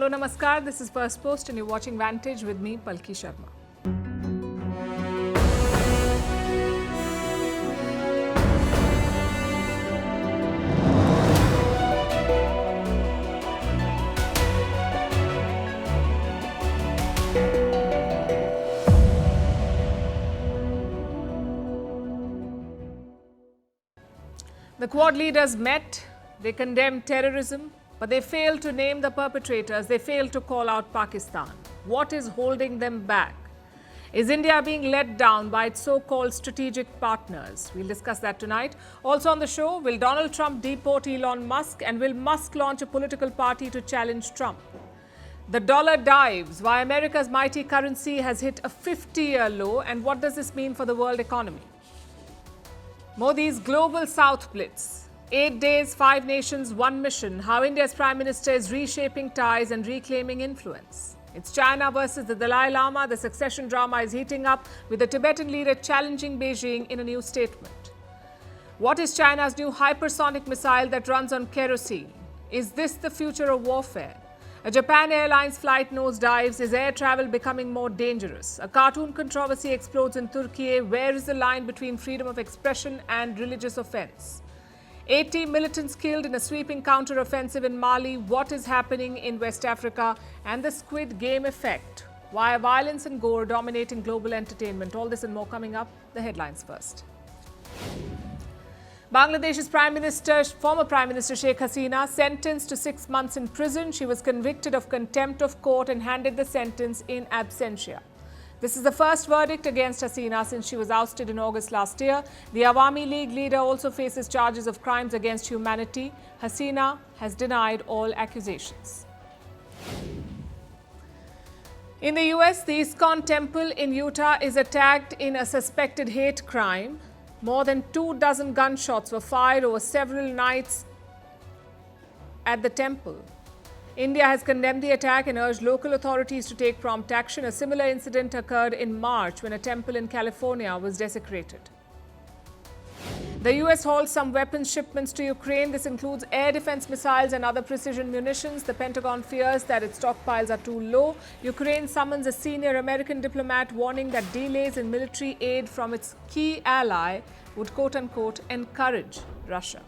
Hello, Namaskar. This is Firstpost and you're watching Vantage with me, Palki Sharma. The Quad leaders met, they condemned terrorism, but they failed to name the perpetrators, they failed to call out Pakistan. What is holding them back? Is India being let down by its so-called strategic partners? We'll discuss that tonight. Also on the show, will Donald Trump deport Elon Musk, and will Musk launch a political party to challenge Trump? The dollar dives, why America's mighty currency has hit a 50-year low, and what does this mean for the world economy? Modi's Global South Blitz. 8 days, 5 nations, 1 mission. How India's Prime Minister is reshaping ties and reclaiming influence. It's China versus the Dalai Lama. The succession drama is heating up, with the Tibetan leader challenging Beijing in a new statement. What is China's new hypersonic missile that runs on kerosene? Is this the future of warfare? A Japan Airlines flight nosedives. Is air travel becoming more dangerous? A cartoon controversy explodes in Turkey. Where is the line between freedom of expression and religious offense? 80 militants killed in a sweeping counter-offensive in Mali. What is happening in West Africa? And the Squid Game effect. Why are violence and gore dominating global entertainment? All this and more coming up. The headlines first. Bangladesh's former Prime Minister Sheikh Hasina sentenced to 6 months in prison. She was convicted of contempt of court and handed the sentence in absentia. This is the first verdict against Hasina since she was ousted in August last year. The Awami League leader also faces charges of crimes against humanity. Hasina has denied all accusations. In the US, the ISKCON temple in Utah is attacked in a suspected hate crime. More than 24 gunshots were fired over several nights at the temple. India has condemned the attack and urged local authorities to take prompt action. A similar incident occurred in March when a temple in California was desecrated. The US halts some weapons shipments to Ukraine. This includes air defense missiles and other precision munitions. The Pentagon fears that its stockpiles are too low. Ukraine summons a senior American diplomat, warning that delays in military aid from its key ally would quote-unquote encourage Russia.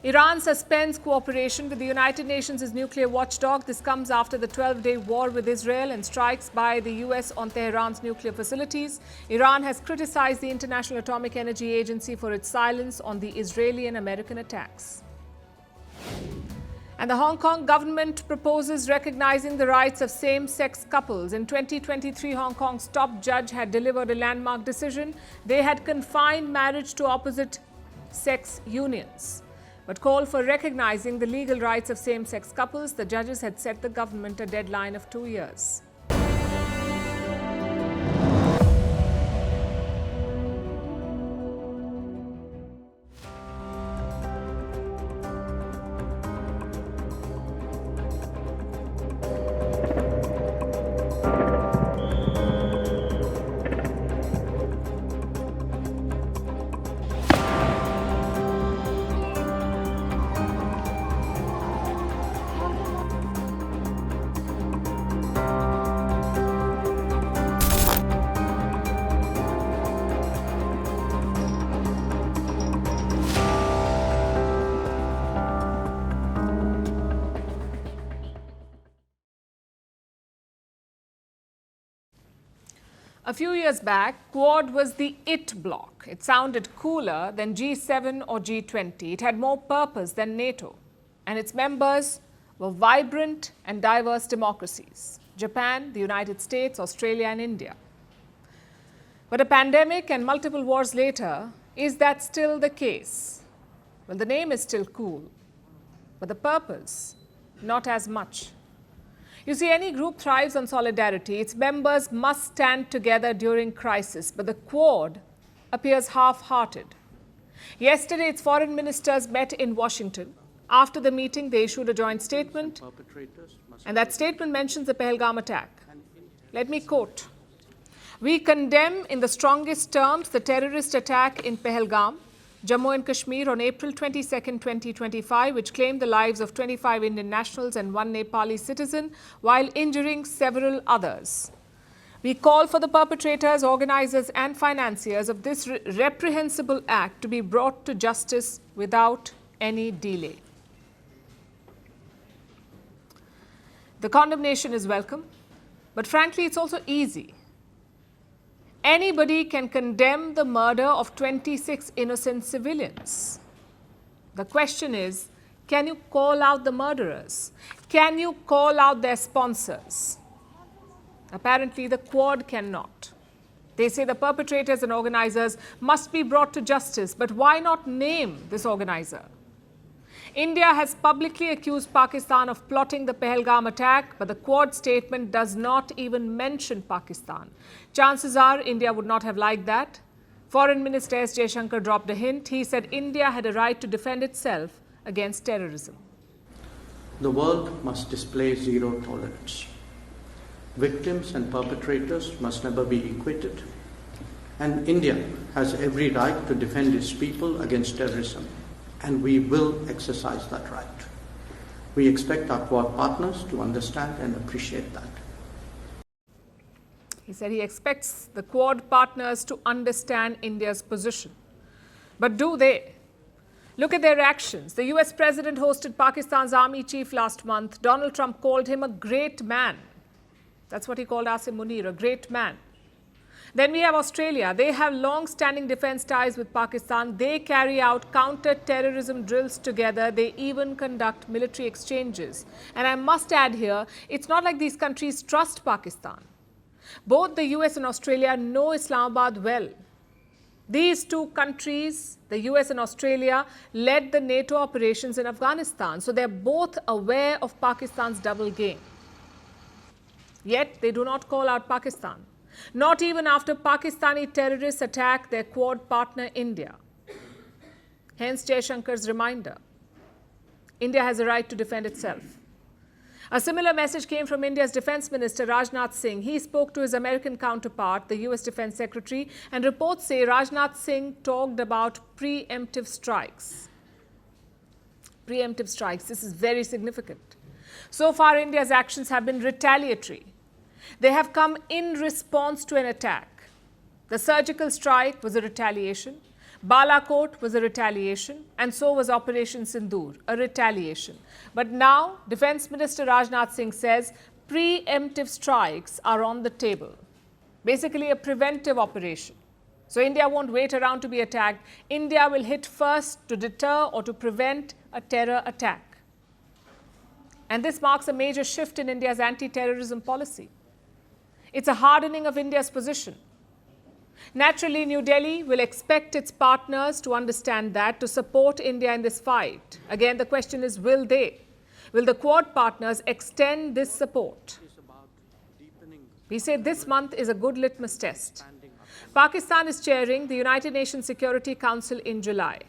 Iran suspends cooperation with the United Nations as nuclear watchdog. This comes after the 12-day war with Israel and strikes by the US on Tehran's nuclear facilities. Iran has criticized the International Atomic Energy Agency for its silence on the Israeli and American attacks. And the Hong Kong government proposes recognizing the rights of same-sex couples. In 2023, Hong Kong's top judge had delivered a landmark decision. They had confined marriage to opposite-sex unions, but called for recognizing the legal rights of same-sex couples. The judges had set the government a deadline of 2 years. A few years back, Quad was the it bloc. It sounded cooler than G7 or G20. It had more purpose than NATO. And its members were vibrant and diverse democracies: Japan, the United States, Australia, and India. But a pandemic and multiple wars later, is that still the case? Well, the name is still cool, but the purpose, not as much. You see, any group thrives on solidarity. Its members must stand together during crisis, but the Quad appears half-hearted. Yesterday, its foreign ministers met in Washington. After the meeting, they issued a joint statement, and that statement mentions the Pahalgam attack. Let me quote: "We condemn in the strongest terms the terrorist attack in Pahalgam. Jammu and Kashmir on April 22, 2025, which claimed the lives of 25 Indian nationals and one Nepali citizen while injuring several others. We call for the perpetrators, organizers and financiers of this reprehensible act to be brought to justice without any delay. The condemnation is welcome, but frankly, it's also easy. Anybody can condemn the murder of 26 innocent civilians. The question is, can you call out the murderers? Can you call out their sponsors? Apparently, the Quad cannot. They say the perpetrators and organizers must be brought to justice, but why not name this organizer? India has publicly accused Pakistan of plotting the Pahalgam attack, but the Quad statement does not even mention Pakistan. Chances are India would not have liked that. Foreign Minister S. Jaishankar dropped a hint. He said India had a right to defend itself against terrorism. The world must display zero tolerance. Victims and perpetrators must never be equated. And India has every right to defend its people against terrorism. And we will exercise that right. We expect our Quad partners to understand and appreciate that. He said he expects the Quad partners to understand India's position. But do they? Look at their actions. The US president hosted Pakistan's army chief last month. Donald Trump called him a great man. That's what he called Asim Munir, a great man. Then we have Australia. They have long-standing defense ties with Pakistan. They carry out counter-terrorism drills together. They even conduct military exchanges. And I must add here, it's not like these countries trust Pakistan. Both the US and Australia know Islamabad well. These two countries, the US and Australia, led the NATO operations in Afghanistan. So they're both aware of Pakistan's double game. Yet they do not call out Pakistan. Not even after Pakistani terrorists attack their Quad partner India. Hence Jaishankar's reminder. India has a right to defend itself. A similar message came from India's Defense Minister Rajnath Singh. He spoke to his American counterpart, the US Defense Secretary, and reports say Rajnath Singh talked about preemptive strikes. Preemptive strikes, this is very significant. So far, India's actions have been retaliatory. They have come in response to an attack. The surgical strike was a retaliation. Balakot was a retaliation, and so was Operation Sindoor, a retaliation. But now, Defense Minister Rajnath Singh says preemptive strikes are on the table. Basically, a preventive operation. So India won't wait around to be attacked. India will hit first to deter or to prevent a terror attack. And this marks a major shift in India's anti-terrorism policy. It's a hardening of India's position. Naturally, New Delhi will expect its partners to understand that, to support India in this fight. Again, the question is, will they? Will the Quad partners extend this support? We say this month is a good litmus test. Pakistan is chairing the United Nations Security Council in July.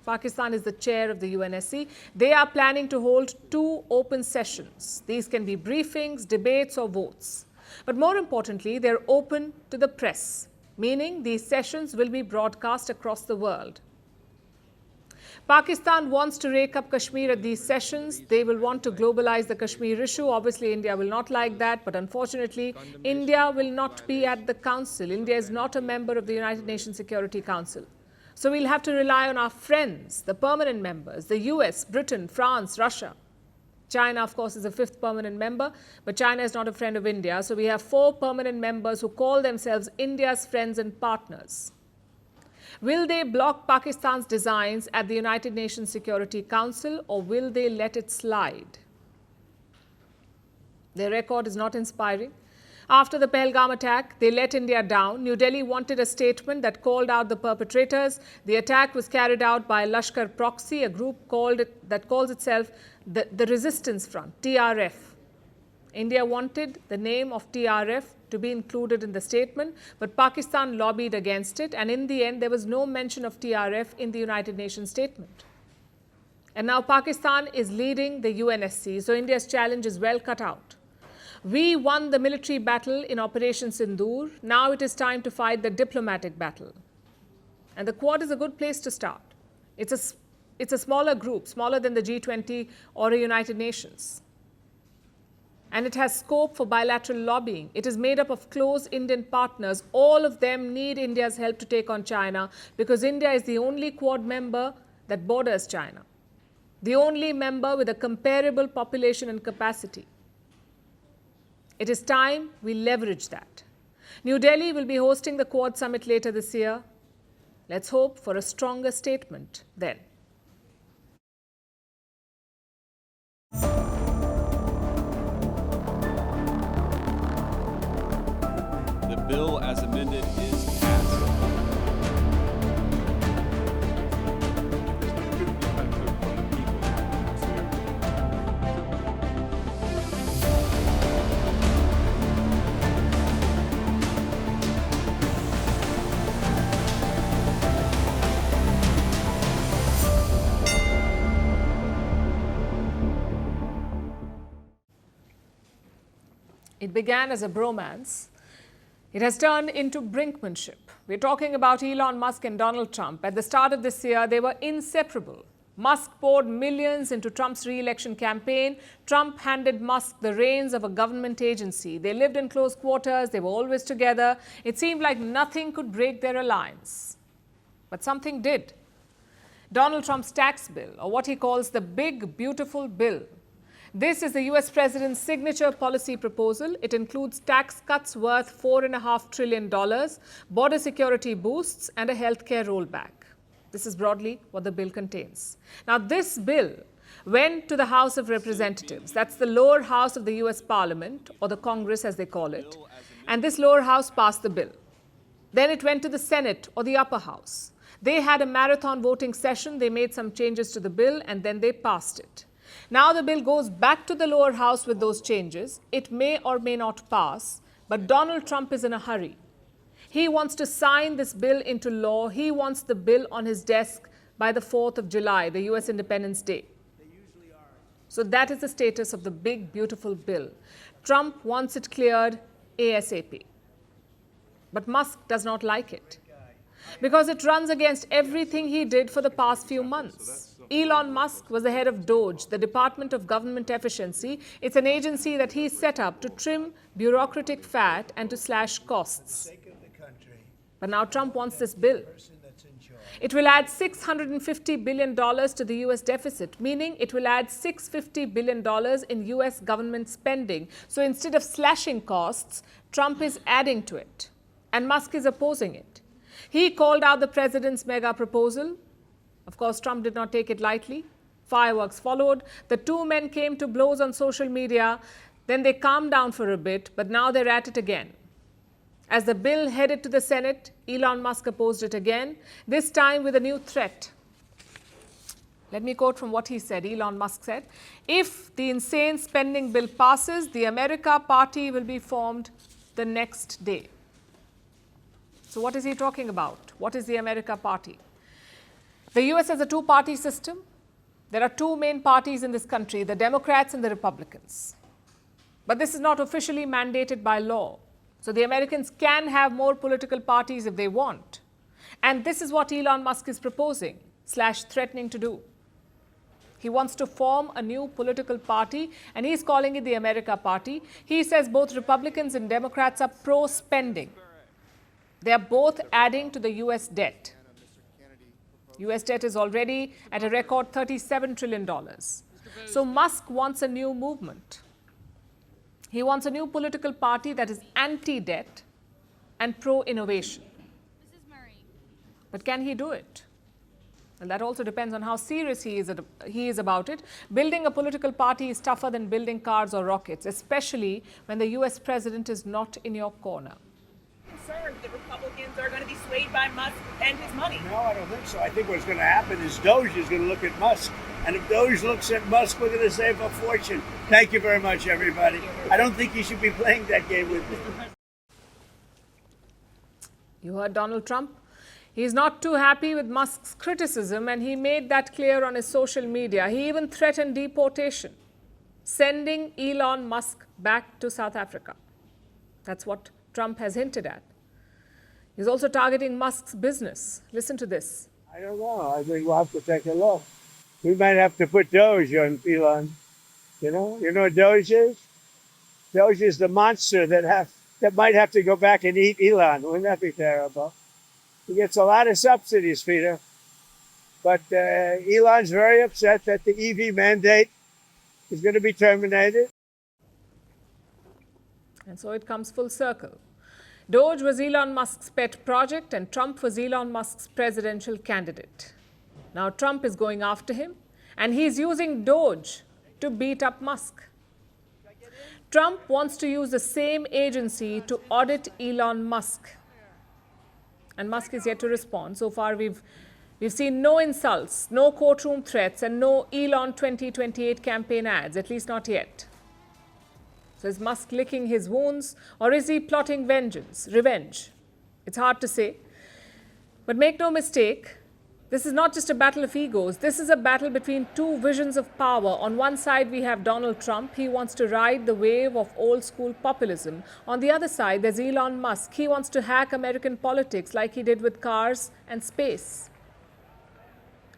Pakistan is the chair of the UNSC. They are planning to hold 2 open sessions. These can be briefings, debates or votes. But more importantly, they're open to the press, meaning these sessions will be broadcast across the world. Pakistan wants to rake up Kashmir at these sessions. They will want to globalize the Kashmir issue. Obviously, India will not like that. But unfortunately, India will not be at the council. India is not a member of the United Nations Security Council. So we'll have to rely on our friends, the permanent members, the US, Britain, France, Russia. China, of course, is a 5th permanent member, but China is not a friend of India. So we have 4 permanent members who call themselves India's friends and partners. Will they block Pakistan's designs at the United Nations Security Council, or will they let it slide? Their record is not inspiring. After the Pahalgam attack, they let India down. New Delhi wanted a statement that called out the perpetrators. The attack was carried out by Lashkar Proxy, a group that calls itself the Resistance Front, TRF. India wanted the name of TRF to be included in the statement, but Pakistan lobbied against it, and in the end, there was no mention of TRF in the United Nations statement. And now Pakistan is leading the UNSC, so India's challenge is well cut out. We won the military battle in Operation Sindoor. Now it is time to fight the diplomatic battle. And the Quad is a good place to start. It's a smaller group, smaller than the G20 or the United Nations. And it has scope for bilateral lobbying. It is made up of close Indian partners. All of them need India's help to take on China because India is the only Quad member that borders China, the only member with a comparable population and capacity. It is time we leverage that. New Delhi will be hosting the Quad summit later this year. Let's hope for a stronger statement then. The bill as amended is passed. It began as a bromance. It has turned into brinkmanship. We're talking about Elon Musk and Donald Trump. At the start of this year, they were inseparable. Musk poured millions into Trump's re-election campaign. Trump handed Musk the reins of a government agency. They lived in close quarters. They were always together. It seemed like nothing could break their alliance. But something did. Donald Trump's tax bill, or what he calls the big, beautiful bill. This is the US President's signature policy proposal. It includes tax cuts worth $4.5 trillion, border security boosts, and a healthcare rollback. This is broadly what the bill contains. Now, this bill went to the House of Representatives. That's the lower house of the US Parliament, or the Congress as they call it. And this lower house passed the bill. Then it went to the Senate, or the upper house. They had a marathon voting session. They made some changes to the bill, and then they passed it. Now the bill goes back to the lower house with those changes. It may or may not pass, but Donald Trump is in a hurry. He wants to sign this bill into law. He wants the bill on his desk by the 4th of July, the US Independence Day. So that is the status of the big, beautiful bill. Trump wants it cleared ASAP. But Musk does not like it because it runs against everything he did for the past few months. Elon Musk was the head of DOGE, the Department of Government Efficiency. It's an agency that he set up to trim bureaucratic fat and to slash costs. But now Trump wants this bill. It will add $650 billion to the US deficit, meaning it will add $650 billion in US government spending. So instead of slashing costs, Trump is adding to it. And Musk is opposing it. He called out the president's mega proposal. Of course, Trump did not take it lightly. Fireworks followed. The two men came to blows on social media. Then they calmed down for a bit, but now they're at it again. As the bill headed to the Senate, Elon Musk opposed it again, this time with a new threat. Let me quote from what he said. Elon Musk said, "If the insane spending bill passes, the America Party will be formed the next day." So what is he talking about? What is the America Party? The US has a two-party system. There are two main parties in this country, the Democrats and the Republicans. But this is not officially mandated by law. So the Americans can have more political parties if they want. And this is what Elon Musk is proposing / threatening to do. He wants to form a new political party, and he's calling it the America Party. He says both Republicans and Democrats are pro-spending. They are both adding to the US debt. US debt is already at a record $37 trillion. So Musk wants a new movement. He wants a new political party that is anti-debt and pro-innovation. But can he do it? And that also depends on how serious he is about it. Building a political party is tougher than building cars or rockets, especially when the US president is not in your corner. Concerned that Republicans are going to be swayed by Musk and his money. No, I don't think so. I think what's going to happen is Doge is going to look at Musk. And if Doge looks at Musk, we're going to save a fortune. Thank you very much, everybody. I don't think you should be playing that game with me. You heard Donald Trump. He's not too happy with Musk's criticism, and he made that clear on his social media. He even threatened deportation, sending Elon Musk back to South Africa. That's what Trump has hinted at. He's also targeting Musk's business. Listen to this. I don't know. I think we'll have to take a look. We might have to put Doge on Elon. You know what Doge is? Doge is the monster that might have to go back and eat Elon. Wouldn't that be terrible? He gets a lot of subsidies, Peter. But Elon's very upset that the EV mandate is going to be terminated. And so it comes full circle. Doge was Elon Musk's pet project and Trump was Elon Musk's presidential candidate. Now Trump is going after him and he's using Doge to beat up Musk. Trump wants to use the same agency to audit Elon Musk. And Musk is yet to respond. So far we've seen no insults, no courtroom threats and no Elon 2028 campaign ads, at least not yet. So is Musk licking his wounds or is he plotting revenge? It's hard to say. But make no mistake, this is not just a battle of egos. This is a battle between two visions of power. On one side, we have Donald Trump. He wants to ride the wave of old school populism. On the other side, there's Elon Musk. He wants to hack American politics like he did with cars and space.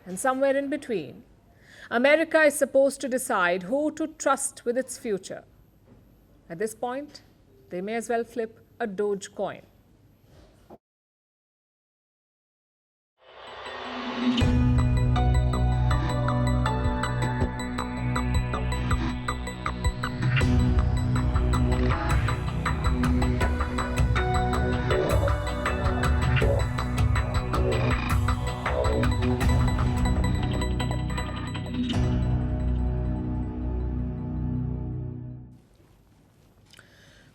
And somewhere in between, America is supposed to decide who to trust with its future. At this point, they may as well flip a Doge coin.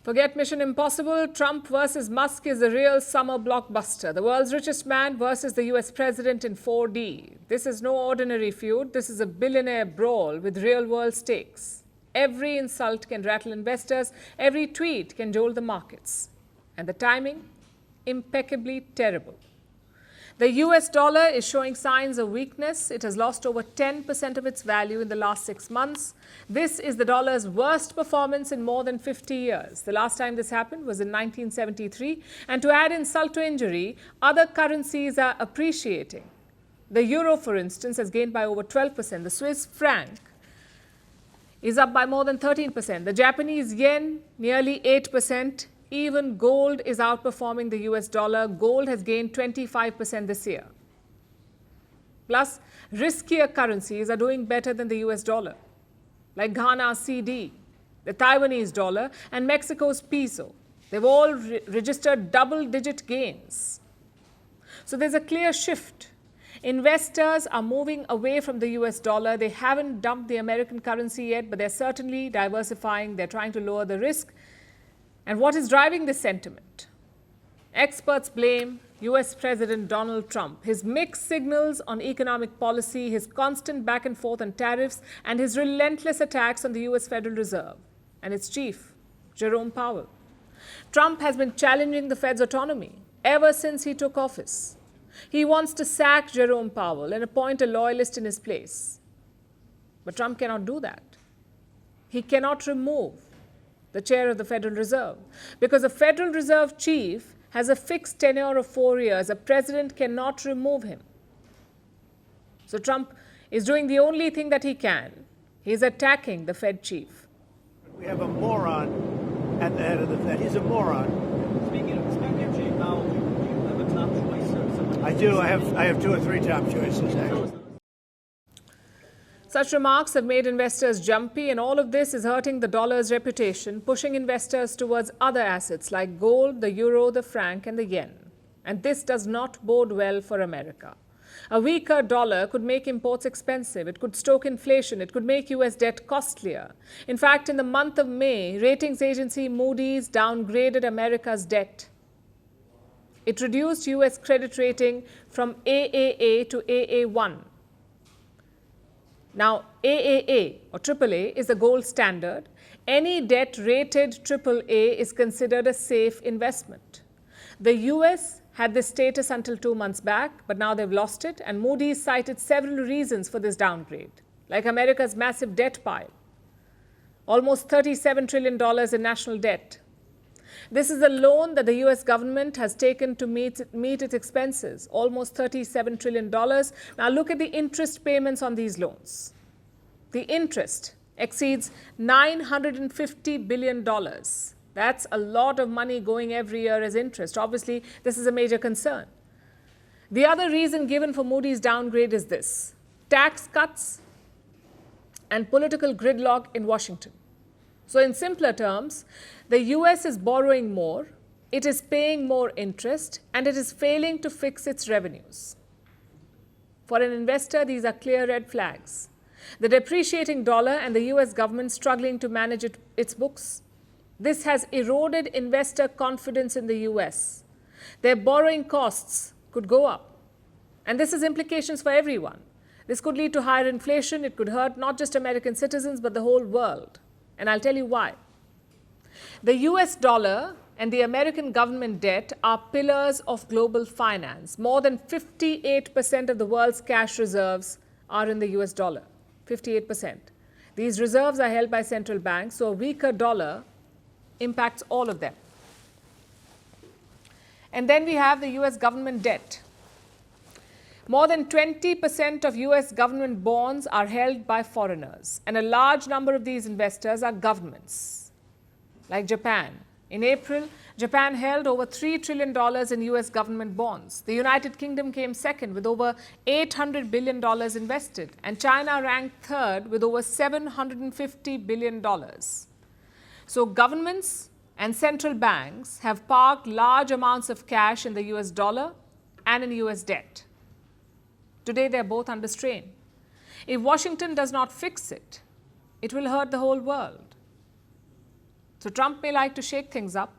Forget Mission Impossible. Trump versus Musk is a real summer blockbuster. The world's richest man versus the US president in 4D. This is no ordinary feud. This is a billionaire brawl with real-world stakes. Every insult can rattle investors. Every tweet can jolt the markets. And the timing? Impeccably terrible. The US dollar is showing signs of weakness. It has lost over 10% of its value in the last 6 months. This is the dollar's worst performance in more than 50 years. The last time this happened was in 1973. And to add insult to injury, other currencies are appreciating. The euro, for instance, has gained by over 12%. The Swiss franc is up by more than 13%. The Japanese yen, nearly 8%. Even gold is outperforming the US dollar. Gold has gained 25% this year. Plus, riskier currencies are doing better than the US dollar, like Ghana's CD, the Taiwanese dollar, and Mexico's peso. They've all registered double-digit gains. So there's a clear shift. Investors are moving away from the US dollar. They haven't dumped the American currency yet, but they're certainly diversifying. They're trying to lower the risk. And what is driving this sentiment? Experts blame US President Donald Trump, his mixed signals on economic policy, his constant back and forth on tariffs, and his relentless attacks on the US Federal Reserve and its chief, Jerome Powell. Trump has been challenging the Fed's autonomy ever since he took office. He wants to sack Jerome Powell and appoint a loyalist in his place. But Trump cannot do that. He cannot remove the chair of the Federal Reserve, because a Federal Reserve chief has a fixed tenure of 4 years. A president cannot remove him. So Trump is doing the only thing that he can. He is attacking the Fed chief. We have a moron at the head of the Fed. He's a moron. Speaking of Chief Powell, do you have a top choice or someone? I do. I have 2 or 3 top choices, actually. Such remarks have made investors jumpy, and all of this is hurting the dollar's reputation, pushing investors towards other assets like gold, the euro, the franc, and the yen. And this does not bode well for America. A weaker dollar could make imports expensive. It could stoke inflation. It could make US debt costlier. In fact, in the month of May, ratings agency Moody's downgraded America's debt. It reduced US credit rating from AAA to AA1. Now, AAA or AAA is the gold standard. Any debt rated AAA is considered a safe investment. The US had this status until 2 months back, but now they've lost it, and Moody's cited several reasons for this downgrade, like America's massive debt pile, almost $37 trillion in national debt. This is the loan that the US government has taken to meet its expenses, almost $37 trillion. Now look at the interest payments on these loans. The interest exceeds $950 billion. That's a lot of money going every year as interest. Obviously, this is a major concern. The other reason given for Moody's downgrade is this: tax cuts and political gridlock in Washington. So in simpler terms, the US is borrowing more, it is paying more interest, and it is failing to fix its revenues. For an investor, these are clear red flags. The depreciating dollar and the US government struggling to manage its books. This has eroded investor confidence in the US. Their borrowing costs could go up. And this has implications for everyone. This could lead to higher inflation. It could hurt not just American citizens, but the whole world. And I'll tell you why. The US dollar and the American government debt are pillars of global finance. More than 58% of the world's cash reserves are in the US dollar. 58%. These reserves are held by central banks, so a weaker dollar impacts all of them. And then we have the US government debt. More than 20% of US government bonds are held by foreigners, and a large number of these investors are governments, like Japan. In April, Japan held over $3 trillion in US government bonds. The United Kingdom came second with over $800 billion invested, and China ranked third with over $750 billion. So governments and central banks have parked large amounts of cash in the US dollar and in US debt. Today, they are both under strain. If Washington does not fix it, it will hurt the whole world. So Trump may like to shake things up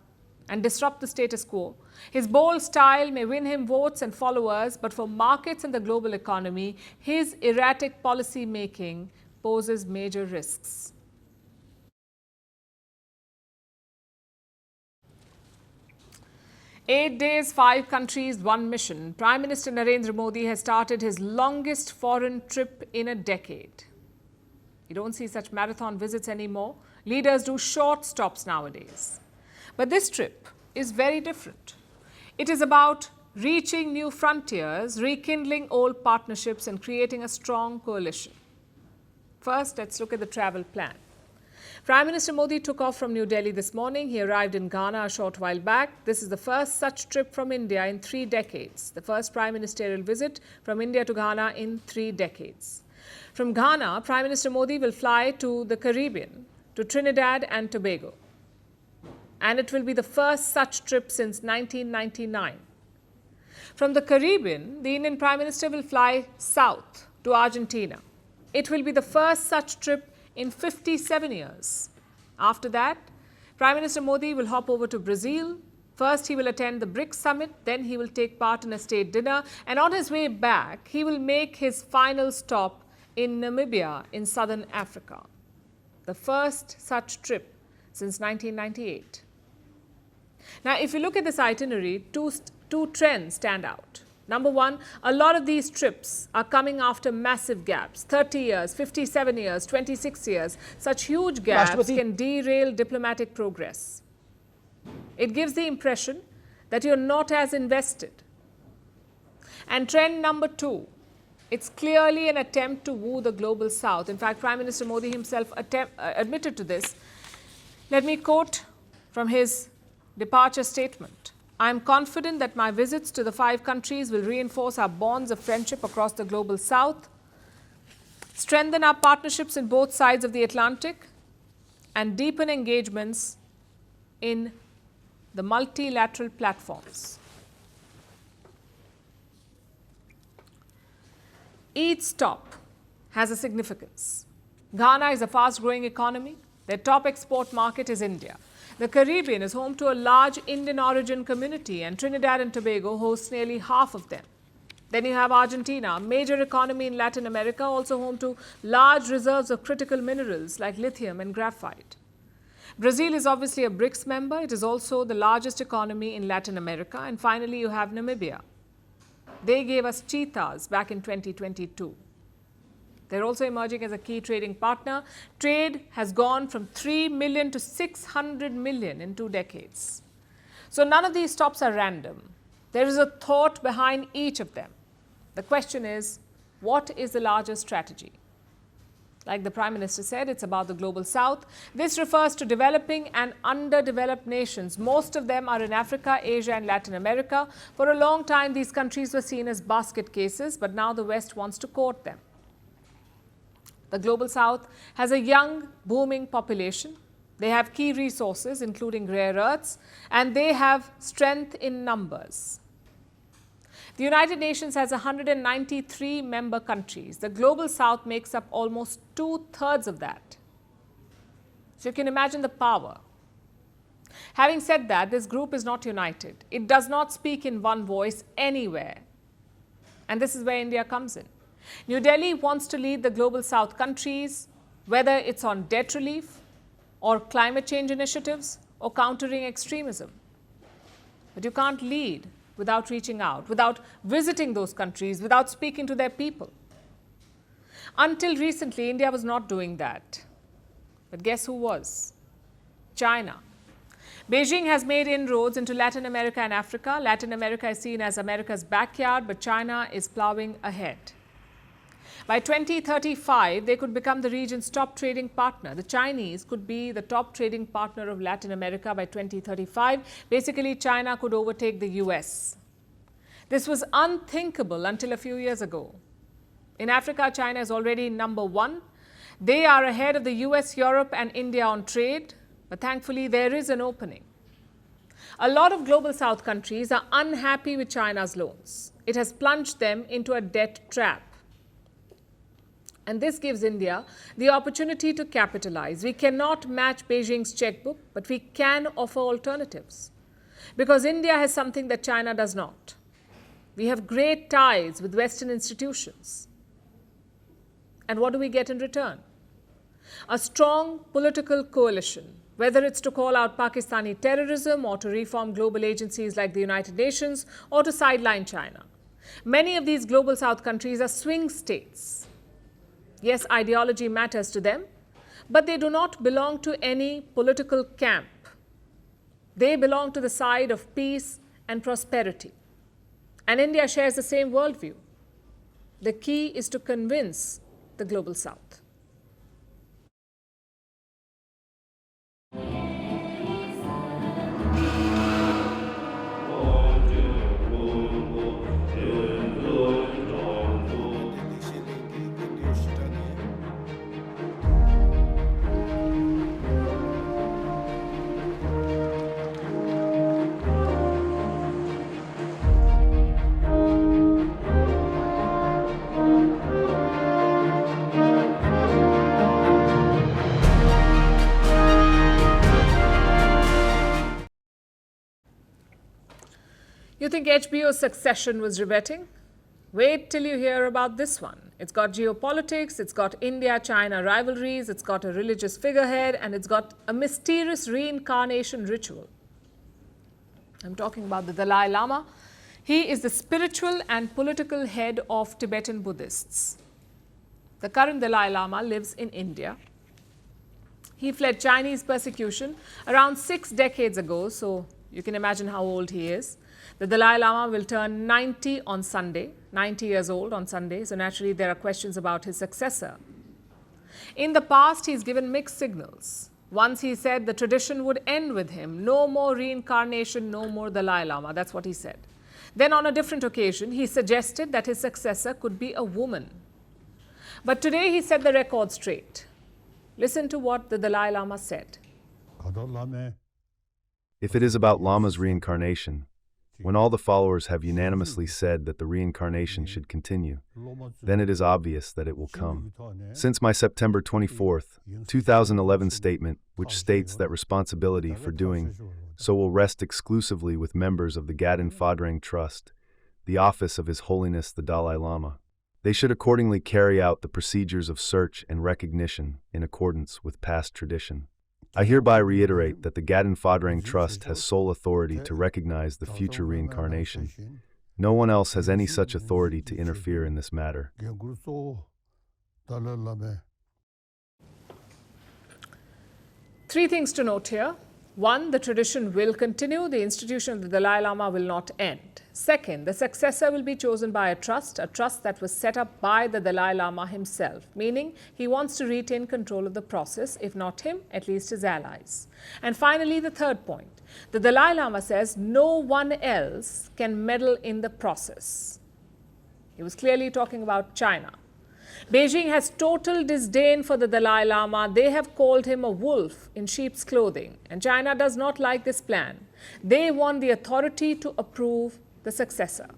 and disrupt the status quo. His bold style may win him votes and followers, but for markets and the global economy, his erratic policy making poses major risks. "8 days, 5 countries, 1 mission." Prime Minister Narendra Modi has started his longest foreign trip in a decade. You don't see such marathon visits anymore. Leaders do short stops nowadays. But this trip is very different. It is about reaching new frontiers, rekindling old partnerships, and creating a strong coalition. First, let's look at the travel plan. Prime Minister Modi took off from New Delhi this morning. He arrived in Ghana a short while back. This is the first such trip from India in 3 decades, the first prime ministerial visit from India to Ghana in 3 decades. From Ghana, Prime Minister Modi will fly to the Caribbean, to Trinidad and Tobago. And it will be the first such trip since 1999. From the Caribbean, the Indian Prime Minister will fly south to Argentina. It will be the first such trip in 57 years. After that, Prime Minister Modi will hop over to Brazil. First, he will attend the BRICS summit, then he will take part in a state dinner, and on his way back, he will make his final stop in Namibia in southern Africa. The first such trip since 1998. Now, if you look at this itinerary, two trends stand out. Number one, a lot of these trips are coming after massive gaps, 30 years, 57 years, 26 years. Such huge gaps can derail diplomatic progress. It gives the impression that you're not as invested. And trend number two, it's clearly an attempt to woo the global south. In fact, Prime Minister Modi himself admitted to this. Let me quote from his departure statement. "I am confident that my visits to the 5 countries will reinforce our bonds of friendship across the global south, strengthen our partnerships in both sides of the Atlantic, and deepen engagements in the multilateral platforms." Each stop has a significance. Ghana is a fast-growing economy. Their top export market is India. The Caribbean is home to a large Indian origin community, and Trinidad and Tobago hosts nearly half of them. Then you have Argentina, a major economy in Latin America, also home to large reserves of critical minerals like lithium and graphite. Brazil is obviously a BRICS member. It is also the largest economy in Latin America. And finally, you have Namibia. They gave us cheetahs back in 2022. They're also emerging as a key trading partner. Trade has gone from 3 million to 600 million in 2 decades. So none of these stops are random. There is a thought behind each of them. The question is, what is the larger strategy? Like the Prime Minister said, it's about the global south. This refers to developing and underdeveloped nations. Most of them are in Africa, Asia and Latin America. For a long time, these countries were seen as basket cases, but now the West wants to court them. The global south has a young, booming population. They have key resources, including rare earths, and they have strength in numbers. The United Nations has 193 member countries. The global south makes up almost 2/3 of that. So you can imagine the power. Having said that, this group is not united. It does not speak in one voice anywhere. And this is where India comes in. New Delhi wants to lead the global south countries, whether it's on debt relief or climate change initiatives or countering extremism. But you can't lead without reaching out, without visiting those countries, without speaking to their people. Until recently, India was not doing that. But guess who was? China. Beijing has made inroads into Latin America and Africa. Latin America is seen as America's backyard, but China is plowing ahead. By 2035, they could become the region's top trading partner. The Chinese could be the top trading partner of Latin America by 2035. Basically, China could overtake the US. This was unthinkable until a few years ago. In Africa, China is already number one. They are ahead of the US, Europe, and India on trade, but thankfully, there is an opening. A lot of global south countries are unhappy with China's loans. It has plunged them into a debt trap. And this gives India the opportunity to capitalize. We cannot match Beijing's checkbook, but we can offer alternatives. Because India has something that China does not. We have great ties with Western institutions. And what do we get in return? A strong political coalition, whether it's to call out Pakistani terrorism or to reform global agencies like the United Nations or to sideline China. Many of these global south countries are swing states. Yes, ideology matters to them, but they do not belong to any political camp. They belong to the side of peace and prosperity. And India shares the same worldview. The key is to convince the global south. You think HBO's Succession was riveting? Wait till you hear about this one. It's got geopolitics, it's got India-China rivalries, it's got a religious figurehead, and it's got a mysterious reincarnation ritual. I'm talking about the Dalai Lama. He is the spiritual and political head of Tibetan Buddhists. The current Dalai Lama lives in India. He fled Chinese persecution around 6 decades ago, so you can imagine how old he is. The Dalai Lama will turn 90 on Sunday, 90 years old on Sunday, so naturally there are questions about his successor. In the past, he's given mixed signals. Once he said the tradition would end with him, no more reincarnation, no more Dalai Lama, that's what he said. Then on a different occasion, he suggested that his successor could be a woman. But today he set the record straight. Listen to what the Dalai Lama said. If it is about Lama's reincarnation, when all the followers have unanimously said that the reincarnation should continue, then it is obvious that it will come. Since my September 24th, 2011 statement, which states that responsibility for doing so will rest exclusively with members of the Gaden Phadrang Trust, the office of His Holiness the Dalai Lama, they should accordingly carry out the procedures of search and recognition in accordance with past tradition. I hereby reiterate that the Gaden Phadrang Trust has sole authority to recognize the future reincarnation. No one else has any such authority to interfere in this matter. 3 things to note here. One, the tradition will continue. The institution of the Dalai Lama will not end. Second, the successor will be chosen by a trust that was set up by the Dalai Lama himself, meaning he wants to retain control of the process, if not him, at least his allies. And finally, the third point, the Dalai Lama says no one else can meddle in the process. He was clearly talking about China. Beijing has total disdain for the Dalai Lama. They have called him a wolf in sheep's clothing. And China does not like this plan. They want the authority to approve the successor.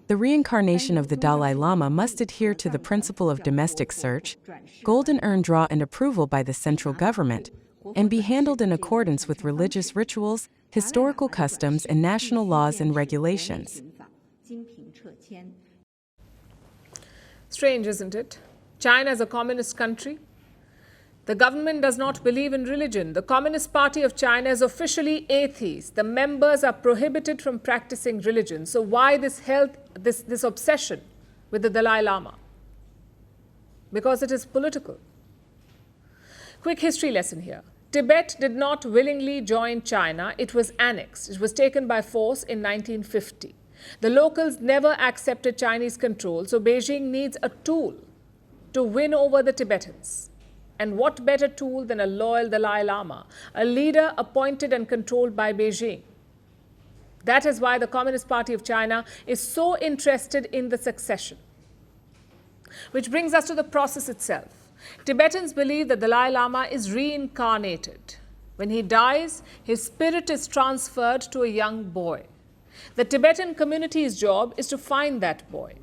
The reincarnation of the Dalai Lama must adhere to the principle of domestic search, golden urn draw and approval by the central government, and be handled in accordance with religious rituals, historical customs, and national laws and regulations. Strange, isn't it? China is a communist country. The government does not believe in religion. The Communist Party of China is officially atheist. The members are prohibited from practicing religion. So why this obsession with the Dalai Lama? Because it is political. Quick history lesson here. Tibet did not willingly join China. It was annexed. It was taken by force in 1950. The locals never accepted Chinese control, so Beijing needs a tool to win over the Tibetans. And what better tool than a loyal Dalai Lama, a leader appointed and controlled by Beijing? That is why the Communist Party of China is so interested in the succession. Which brings us to the process itself. Tibetans believe that the Dalai Lama is reincarnated. When he dies, his spirit is transferred to a young boy. The Tibetan community's job is to find that boy.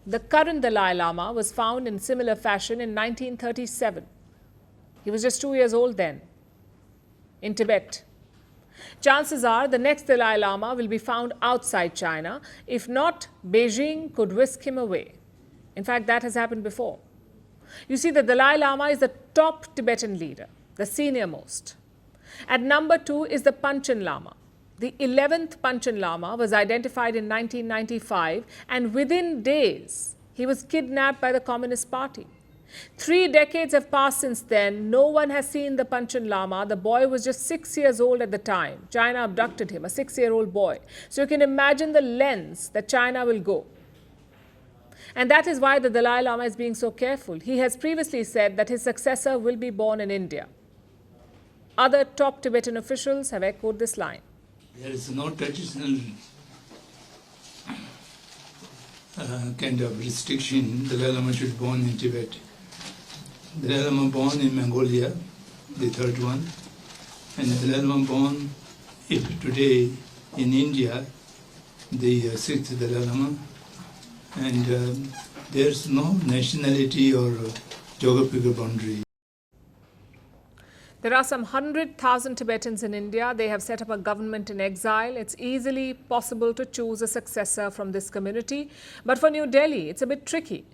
The current Dalai Lama was found in similar fashion in 1937. He was just 2 years old then, in Tibet. Chances are the next Dalai Lama will be found outside China. If not, Beijing could whisk him away. In fact, that has happened before. You see, the Dalai Lama is the top Tibetan leader, the senior most. At number 2 is the Panchen Lama. The 11th Panchen Lama was identified in 1995, and within days, he was kidnapped by the Communist Party. 3 decades have passed since then. No one has seen the Panchen Lama. The boy was just 6 years old at the time. China abducted him, a 6-year-old boy. So you can imagine the lengths that China will go. And that is why the Dalai Lama is being so careful. He has previously said that his successor will be born in India. Other top Tibetan officials have echoed this line. There is no traditional kind of restriction. The Dalai Lama should be born in Tibet. The Dalai Lama born in Mongolia, the third one, and the Dalai Lama born, if today, in India, the sixth Dalai Lama, and there's no nationality or geographical boundary. There are some 100,000 Tibetans in India. They have set up a government in exile. It's easily possible to choose a successor from this community. But for New Delhi, it's a bit tricky.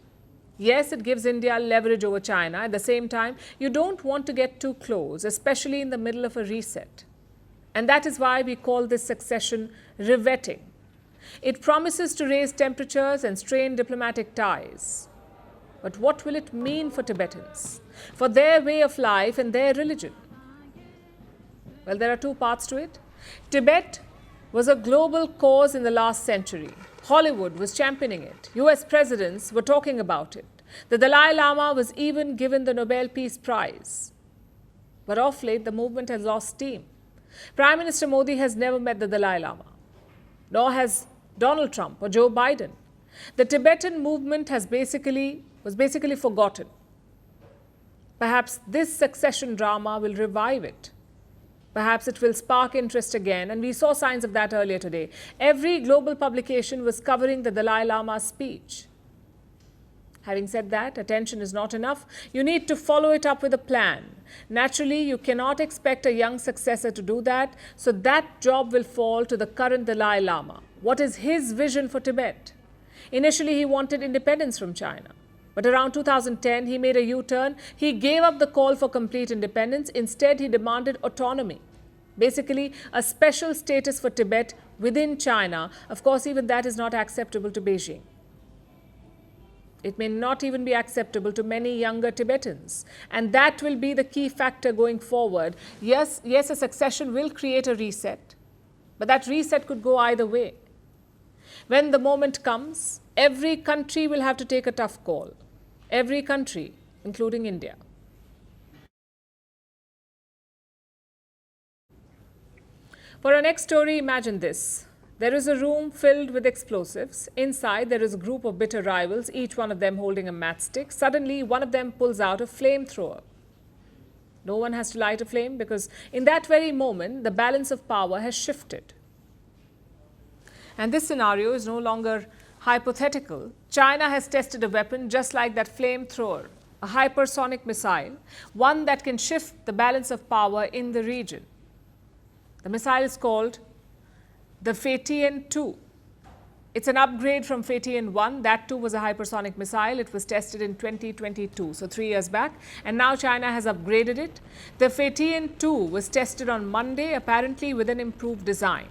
Yes, it gives India leverage over China. At the same time, you don't want to get too close, especially in the middle of a reset. And that is why we call this succession revetting. It promises to raise temperatures and strain diplomatic ties. But what will it mean for Tibetans, for their way of life and their religion? Well, there are 2 parts to it. Tibet was a global cause in the last century. Hollywood was championing it. US presidents were talking about it. The Dalai Lama was even given the Nobel Peace Prize. But of late, the movement has lost steam. Prime Minister Modi has never met the Dalai Lama, nor has Donald Trump or Joe Biden. The Tibetan movement was basically forgotten. Perhaps this succession drama will revive it. Perhaps it will spark interest again, and we saw signs of that earlier today. Every global publication was covering the Dalai Lama's speech. Having said that, attention is not enough. You need to follow it up with a plan. Naturally, you cannot expect a young successor to do that, so that job will fall to the current Dalai Lama. What is his vision for Tibet? Initially, he wanted independence from China. But around 2010, he made a U-turn. He gave up the call for complete independence. Instead, he demanded autonomy. Basically, a special status for Tibet within China. Of course, even that is not acceptable to Beijing. It may not even be acceptable to many younger Tibetans. And that will be the key factor going forward. Yes, a succession will create a reset, but that reset could go either way. When the moment comes, every country will have to take a tough call. Every country, including India. For our next story, imagine this. There is a room filled with explosives. Inside, there is a group of bitter rivals, each one of them holding a matchstick. Suddenly, one of them pulls out a flamethrower. No one has to light a flame because in that very moment, the balance of power has shifted. And this scenario is no longer hypothetical. China has tested a weapon just like that flamethrower, a hypersonic missile, one that can shift the balance of power in the region. The missile is called the Fatian 2. It's an upgrade from Fatian 1. That too was a hypersonic missile. It was tested in 2022, so 3 years back. And now China has upgraded it. The Fatian 2 was tested on Monday, apparently with an improved design.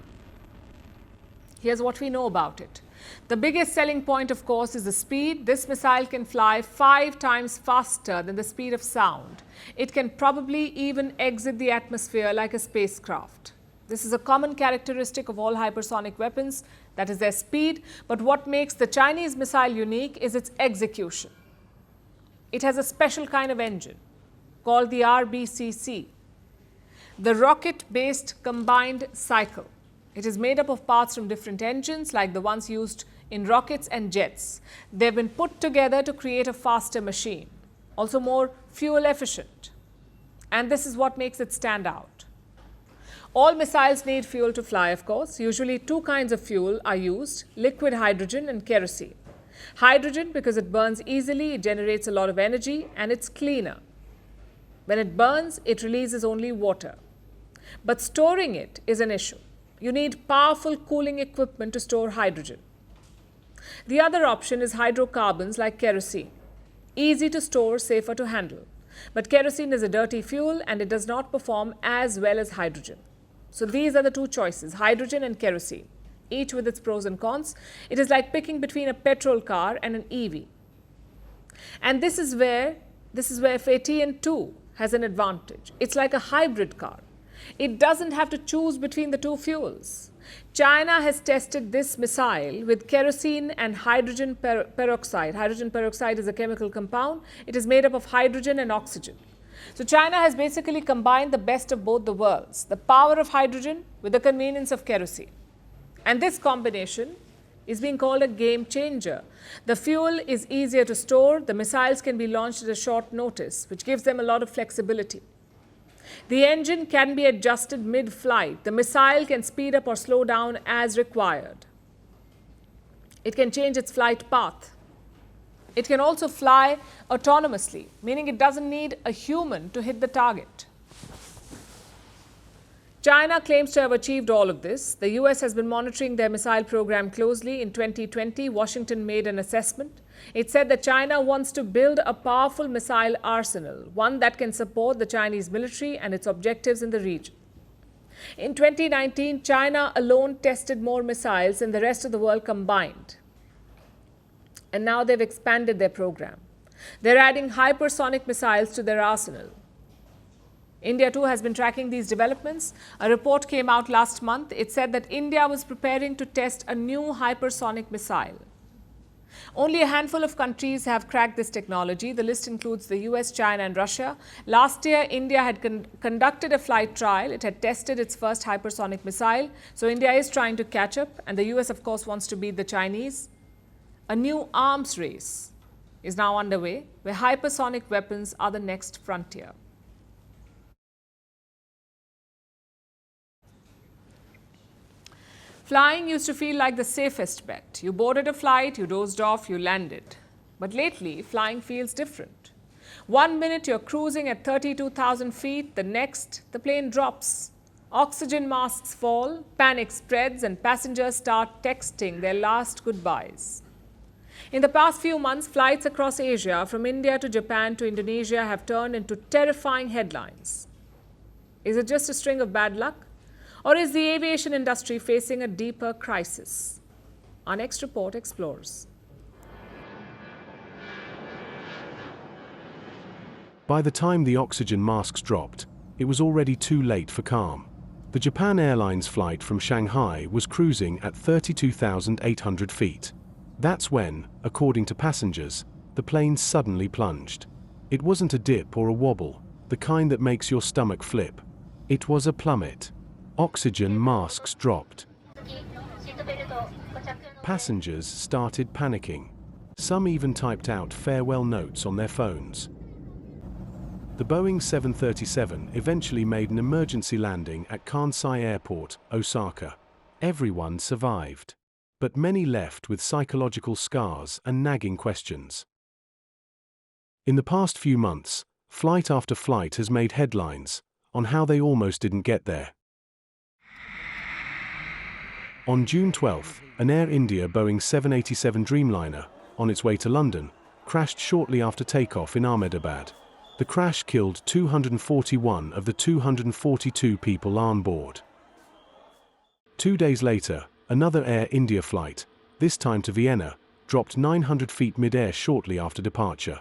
Here's what we know about it. The biggest selling point, of course, is the speed. This missile can fly 5 times faster than the speed of sound. It can probably even exit the atmosphere like a spacecraft. This is a common characteristic of all hypersonic weapons, that is their speed. But what makes the Chinese missile unique is its execution. It has a special kind of engine called the RBCC, the rocket-based combined cycle. It is made up of parts from different engines like the ones used in rockets and jets. They've been put together to create a faster machine, also more fuel efficient. And this is what makes it stand out. All missiles need fuel to fly, of course. Usually 2 kinds of fuel are used, liquid hydrogen and kerosene. Hydrogen, because it burns easily, it generates a lot of energy, and it's cleaner. When it burns, it releases only water. But storing it is an issue. You need powerful cooling equipment to store hydrogen. The other option is hydrocarbons like kerosene. Easy to store, safer to handle. But kerosene is a dirty fuel and it does not perform as well as hydrogen. So these are the 2 choices, hydrogen and kerosene, each with its pros and cons. It is like picking between a petrol car and an EV. And this is where Fatian 2 has an advantage. It's like a hybrid car. It doesn't have to choose between the 2 fuels. China has tested this missile with kerosene and hydrogen peroxide. Hydrogen peroxide is a chemical compound. It is made up of hydrogen and oxygen. So China has basically combined the best of both the worlds, the power of hydrogen with the convenience of kerosene. And this combination is being called a game changer. The fuel is easier to store. The missiles can be launched at a short notice, which gives them a lot of flexibility. The engine can be adjusted mid-flight. The missile can speed up or slow down as required. It can change its flight path. It can also fly autonomously, meaning it doesn't need a human to hit the target. China claims to have achieved all of this. The US has been monitoring their missile program closely. In 2020, Washington made an assessment. It said that China wants to build a powerful missile arsenal, one that can support the Chinese military and its objectives in the region. In 2019, China alone tested more missiles than the rest of the world combined. And now they've expanded their program. They're adding hypersonic missiles to their arsenal. India too has been tracking these developments. A report came out last month. It said that India was preparing to test a new hypersonic missile. Only a handful of countries have cracked this technology. The list includes the US, China and Russia. Last year, India had conducted a flight trial. It had tested its first hypersonic missile. So India is trying to catch up, and the US, of course, wants to beat the Chinese. A new arms race is now underway, where hypersonic weapons are the next frontier. Flying used to feel like the safest bet. You boarded a flight, you dozed off, you landed. But lately, flying feels different. 1 minute you're cruising at 32,000 feet, the next, the plane drops. Oxygen masks fall, panic spreads, and passengers start texting their last goodbyes. In the past few months, flights across Asia, from India to Japan to Indonesia, have turned into terrifying headlines. Is it just a string of bad luck? Or is the aviation industry facing a deeper crisis? Our next report explores. By the time the oxygen masks dropped, it was already too late for calm. The Japan Airlines flight from Shanghai was cruising at 32,800 feet. That's when, according to passengers, the plane suddenly plunged. It wasn't a dip or a wobble, the kind that makes your stomach flip. It was a plummet. Oxygen masks dropped. Passengers started panicking. Some even typed out farewell notes on their phones. The Boeing 737 eventually made an emergency landing at Kansai Airport, Osaka. Everyone survived, but many left with psychological scars and nagging questions. In the past few months, flight after flight has made headlines on how they almost didn't get there. On June 12, an Air India Boeing 787 Dreamliner, on its way to London, crashed shortly after takeoff in Ahmedabad. The crash killed 241 of the 242 people on board. 2 days later, another Air India flight, this time to Vienna, dropped 900 feet mid-air shortly after departure.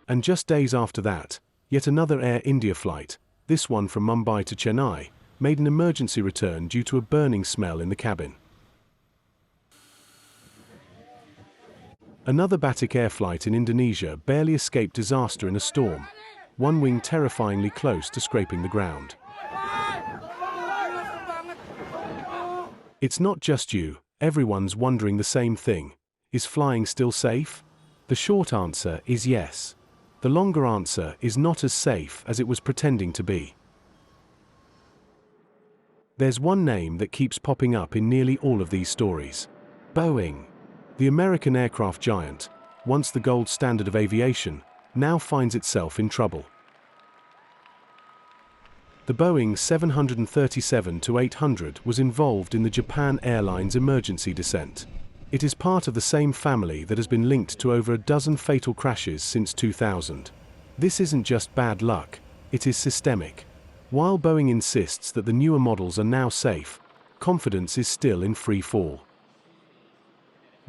And just days after that, yet another Air India flight, this one from Mumbai to Chennai, made an emergency return due to a burning smell in the cabin. Another Batik Air flight in Indonesia barely escaped disaster in a storm, one wing terrifyingly close to scraping the ground. It's not just you, everyone's wondering the same thing. Is flying still safe? The short answer is yes. The longer answer is not as safe as it was pretending to be. There's one name that keeps popping up in nearly all of these stories. Boeing. The American aircraft giant, once the gold standard of aviation, now finds itself in trouble. The Boeing 737-800 was involved in the Japan Airlines emergency descent. It is part of the same family that has been linked to over a dozen fatal crashes since 2000. This isn't just bad luck, it is systemic. While Boeing insists that the newer models are now safe, confidence is still in free fall.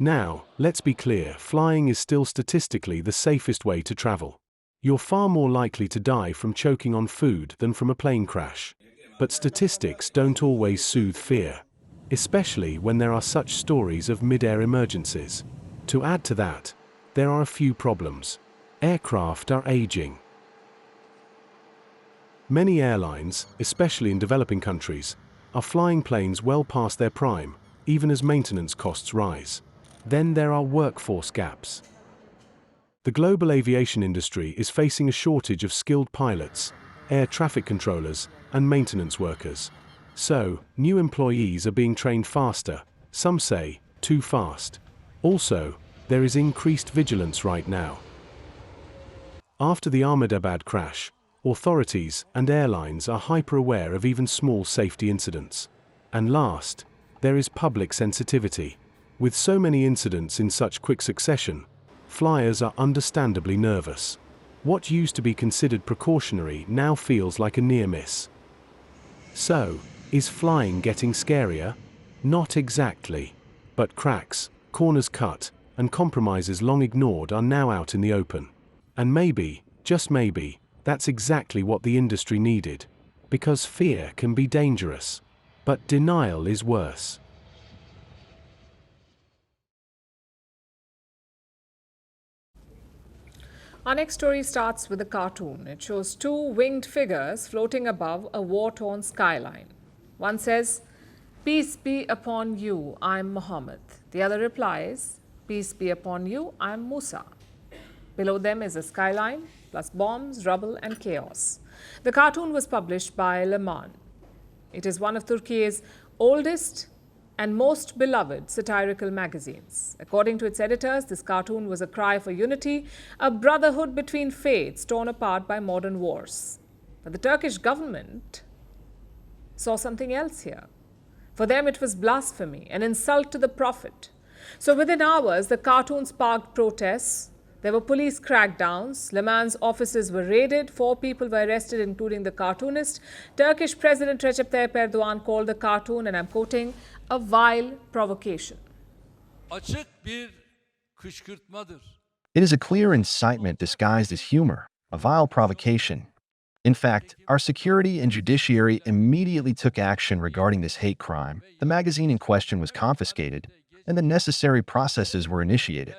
Now, let's be clear, flying is still statistically the safest way to travel. You're far more likely to die from choking on food than from a plane crash. But statistics don't always soothe fear, especially when there are such stories of mid-air emergencies. To add to that, there are a few problems. Aircraft are aging. Many airlines, especially in developing countries, are flying planes well past their prime, even as maintenance costs rise. Then there are workforce gaps. The global aviation industry is facing a shortage of skilled pilots, air traffic controllers, and maintenance workers. So, new employees are being trained faster, some say, too fast. Also, there is increased vigilance right now. After the Ahmedabad crash, authorities and airlines are hyper-aware of even small safety incidents. And last, there is public sensitivity. With so many incidents in such quick succession, flyers are understandably nervous. What used to be considered precautionary now feels like a near miss. So, is flying getting scarier? Not exactly. But cracks, corners cut, and compromises long ignored are now out in the open. And maybe, just maybe, that's exactly what the industry needed. Because fear can be dangerous. But denial is worse. Our next story starts with a cartoon. It shows two winged figures floating above a war-torn skyline. One says, "Peace be upon you, I'm Muhammad." The other replies, "Peace be upon you, I'm Musa." Below them is a skyline, plus bombs, rubble and chaos. The cartoon was published by Elon. It is one of Turkey's oldest and most beloved satirical magazines. According to its editors, this cartoon was a cry for unity, a brotherhood between faiths torn apart by modern wars. But the Turkish government saw something else here. For them, it was blasphemy, an insult to the Prophet. So within hours, the cartoon sparked protests. There were police crackdowns. Leman's offices were raided. 4 people were arrested, including the cartoonist. Turkish President Recep Tayyip Erdogan called the cartoon, and I'm quoting, a vile provocation. It is a clear incitement disguised as humor. a vile provocation. In fact, our security and judiciary immediately took action regarding this hate crime. The magazine in question was confiscated, and the necessary processes were initiated.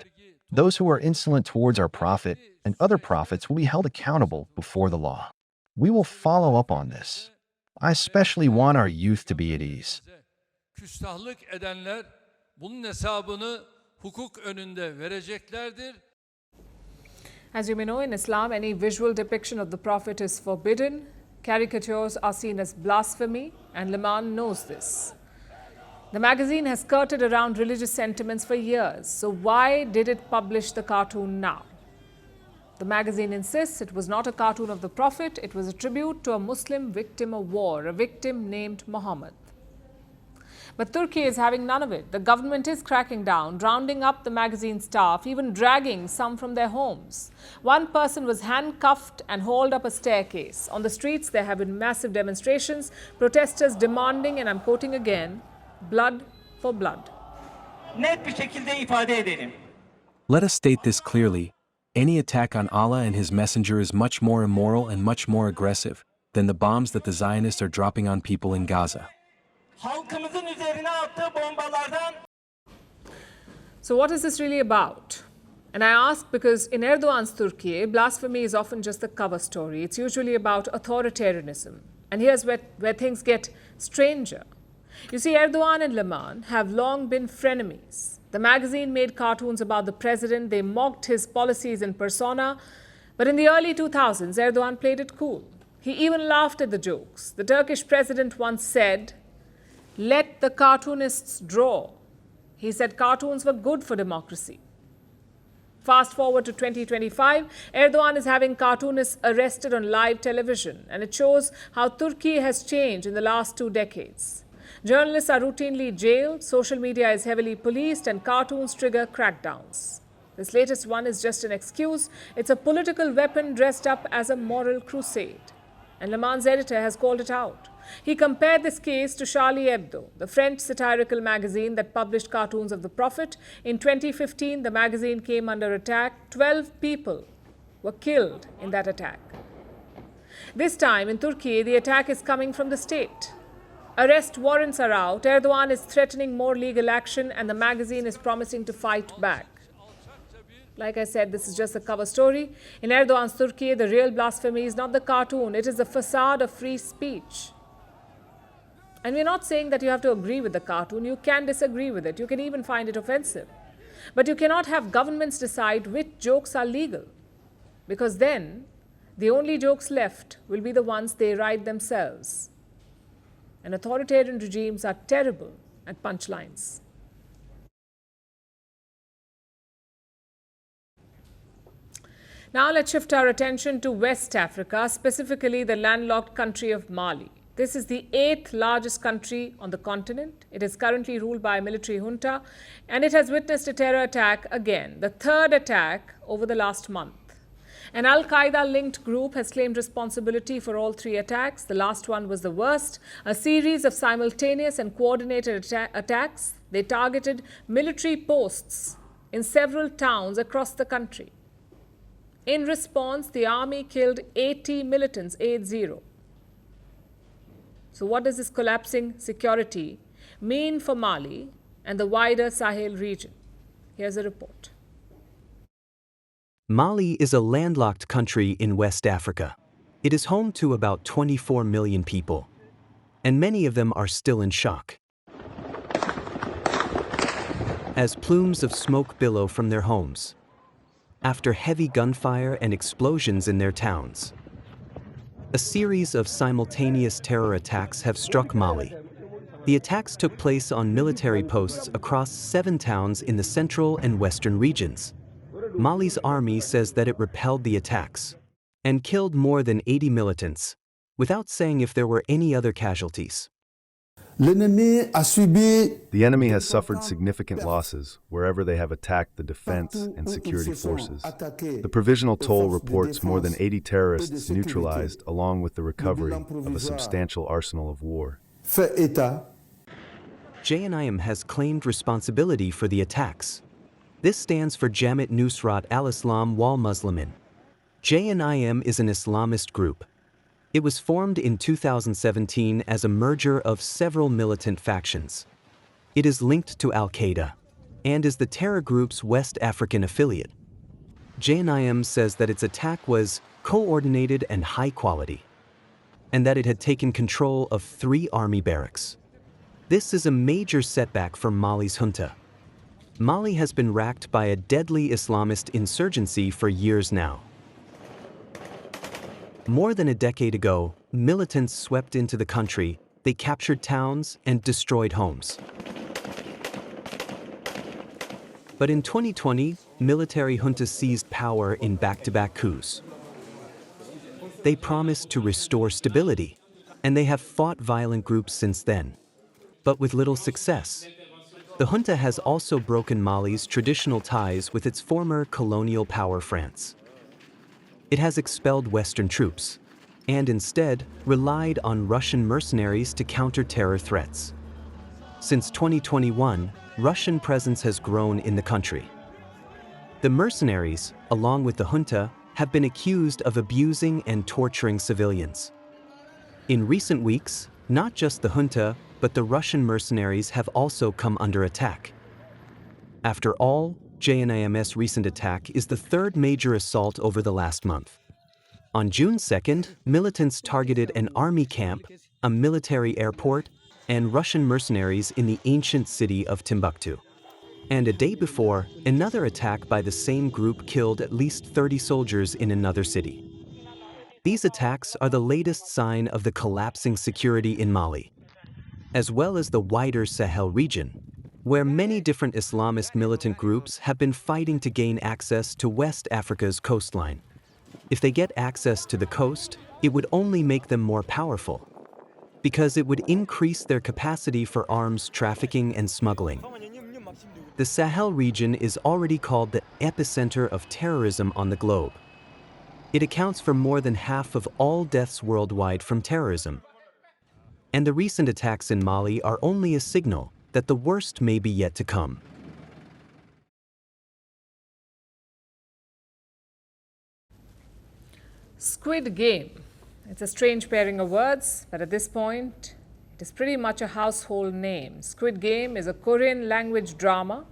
Those who are insolent towards our prophet and other prophets will be held accountable before the law. We will follow up on this. I especially want our youth to be at ease. Küstahlık edenler bunun hesabını hukuk önünde vereceklerdir. As you may know, in Islam, any visual depiction of the Prophet is forbidden. Caricatures are seen as blasphemy, and Leman knows this. The magazine has skirted around religious sentiments for years, so why did it publish the cartoon now? The magazine insists it was not a cartoon of the Prophet, it was a tribute to a Muslim victim of war, a victim named Muhammad. But Turkey is having none of it. The government is cracking down, rounding up the magazine staff, even dragging some from their homes. One person was handcuffed and hauled up a staircase. On the streets, there have been massive demonstrations, protesters demanding, and I'm quoting again, blood for blood. Net bir şekilde ifade edelim. Let us state this clearly. Any attack on Allah and His Messenger is much more immoral and much more aggressive than the bombs that the Zionists are dropping on people in Gaza. Halkımızın üzerine attığı bombalardan. So what is this really about? And I ask because in Erdogan's Turkey, blasphemy is often just a cover story. It's usually about authoritarianism. And here's where things get stranger. You see, Erdogan and Leman have long been frenemies. The magazine made cartoons about the president. They mocked his policies in persona. But in the early 2000s, Erdogan played it cool. He even laughed at the jokes. The Turkish president once said, "Let the cartoonists draw." He said cartoons were good for democracy. Fast forward to 2025, Erdogan is having cartoonists arrested on live television, and it shows how Turkey has changed in the last 2 decades. Journalists are routinely jailed, social media is heavily policed, and cartoons trigger crackdowns. This latest one is just an excuse. It's a political weapon dressed up as a moral crusade. And Leman's editor has called it out. He compared this case to Charlie Hebdo, the French satirical magazine that published cartoons of the Prophet. In 2015, the magazine came under attack. 12 people were killed in that attack. This time in Turkey, the attack is coming from the state. Arrest warrants are out, Erdogan is threatening more legal action, and the magazine is promising to fight back. Like I said, this is just a cover story. In Erdogan's Turkey, the real blasphemy is not the cartoon, it is the facade of free speech. And we're not saying that you have to agree with the cartoon. You can disagree with it. You can even find it offensive. But you cannot have governments decide which jokes are legal. Because then, the only jokes left will be the ones they write themselves. And authoritarian regimes are terrible at punchlines. Now let's shift our attention to West Africa, specifically the landlocked country of Mali. This is the 8th largest country on the continent. It is currently ruled by a military junta, and it has witnessed a terror attack again, the 3rd attack over the last month. An Al-Qaeda-linked group has claimed responsibility for all 3 attacks. The last one was the worst, a series of simultaneous and coordinated attacks. They targeted military posts in several towns across the country. In response, the army killed 80 militants, 80. So what does this collapsing security mean for Mali and the wider Sahel region? Here's a report. Mali is a landlocked country in West Africa. It is home to about 24 million people, and many of them are still in shock. As plumes of smoke billow from their homes, after heavy gunfire and explosions in their towns. A series of simultaneous terror attacks have struck Mali. The attacks took place on military posts across 7 towns in the central and western regions. Mali's army says that it repelled the attacks and killed more than 80 militants, without saying if there were any other casualties. The enemy has suffered significant losses wherever they have attacked the defense and security forces. The provisional toll reports more than 80 terrorists neutralized, along with the recovery of a substantial arsenal of war. JNIM has claimed responsibility for the attacks. This stands for Jamaat Nusrat al-Islam wal Muslimin. JNIM is an Islamist group. It was formed in 2017 as a merger of several militant factions. It is linked to Al-Qaeda and is the terror group's West African affiliate. JNIM says that its attack was coordinated and high quality, and that it had taken control of 3 army barracks. This is a major setback for Mali's junta. Mali has been racked by a deadly Islamist insurgency for years now. More than a decade ago, militants swept into the country, they captured towns and destroyed homes. But in 2020, military juntas seized power in back-to-back coups. They promised to restore stability, and they have fought violent groups since then, but with little success. The junta has also broken Mali's traditional ties with its former colonial power France. It has expelled Western troops, and instead relied on Russian mercenaries to counter terror threats. Since 2021, Russian presence has grown in the country. The mercenaries, along with the junta, have been accused of abusing and torturing civilians. In recent weeks, not just the junta, but the Russian mercenaries have also come under attack. After all, JNIM's recent attack is the 3rd major assault over the last month. On June 2nd, militants targeted an army camp, a military airport, and Russian mercenaries in the ancient city of Timbuktu. And a day before, another attack by the same group killed at least 30 soldiers in another city. These attacks are the latest sign of the collapsing security in Mali, as well as the wider Sahel region, where many different Islamist militant groups have been fighting to gain access to West Africa's coastline. If they get access to the coast, it would only make them more powerful, because it would increase their capacity for arms trafficking and smuggling. The Sahel region is already called the epicenter of terrorism on the globe. It accounts for more than half of all deaths worldwide from terrorism. And the recent attacks in Mali are only a signal that the worst may be yet to come. Squid Game. It's a strange pairing of words, but at this point, it is pretty much a household name. Squid Game is a Korean language drama.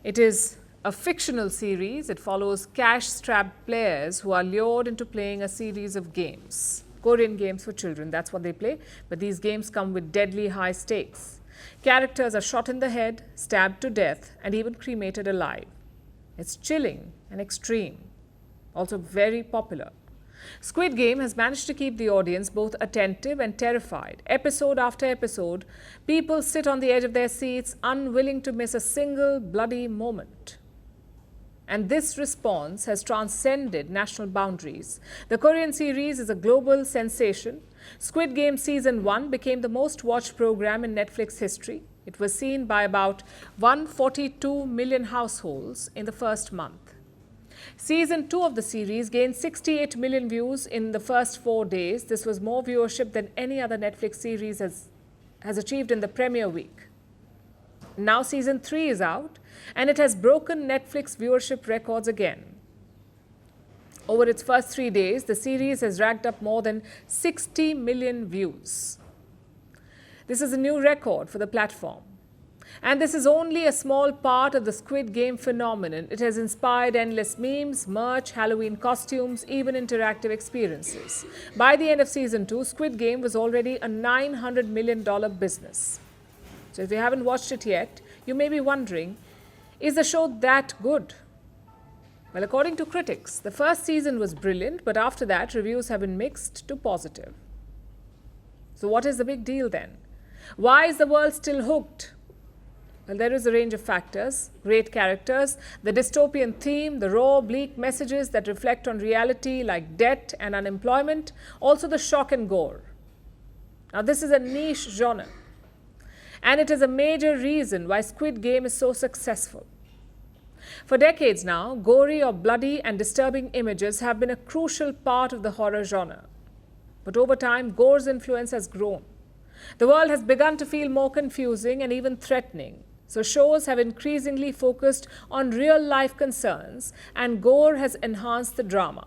It is a fictional series. It follows cash-strapped players who are lured into playing a series of games. Korean games for children, that's what they play. But these games come with deadly high stakes. Characters are shot in the head, stabbed to death, and even cremated alive. It's chilling and extreme. Also very popular. Squid Game has managed to keep the audience both attentive and terrified. Episode after episode, people sit on the edge of their seats, unwilling to miss a single bloody moment. And this response has transcended national boundaries. The Korean series is a global sensation. Squid Game Season 1 became the most watched program in Netflix history. It was seen by about 142 million households in the first month. Season 2 of the series gained 68 million views in the first 4 days. This was more viewership than any other Netflix series has achieved in the premiere week. Now Season 3 is out, and it has broken Netflix viewership records again. Over its first 3 days, the series has racked up more than 60 million views. This is a new record for the platform. And this is only a small part of the Squid Game phenomenon. It has inspired endless memes, merch, Halloween costumes, even interactive experiences. By the end of Season 2, Squid Game was already a $900 million business. So if you haven't watched it yet, you may be wondering, is the show that good? Well, according to critics, the first season was brilliant, but after that, reviews have been mixed to positive. So what is the big deal then? Why is the world still hooked? Well, there is a range of factors: great characters, the dystopian theme, the raw, bleak messages that reflect on reality like debt and unemployment, also the shock and gore. Now, this is a niche genre, and it is a major reason why Squid Game is so successful. For decades now, gory or bloody and disturbing images have been a crucial part of the horror genre. But over time, gore's influence has grown. The world has begun to feel more confusing and even threatening. So shows have increasingly focused on real-life concerns, and gore has enhanced the drama.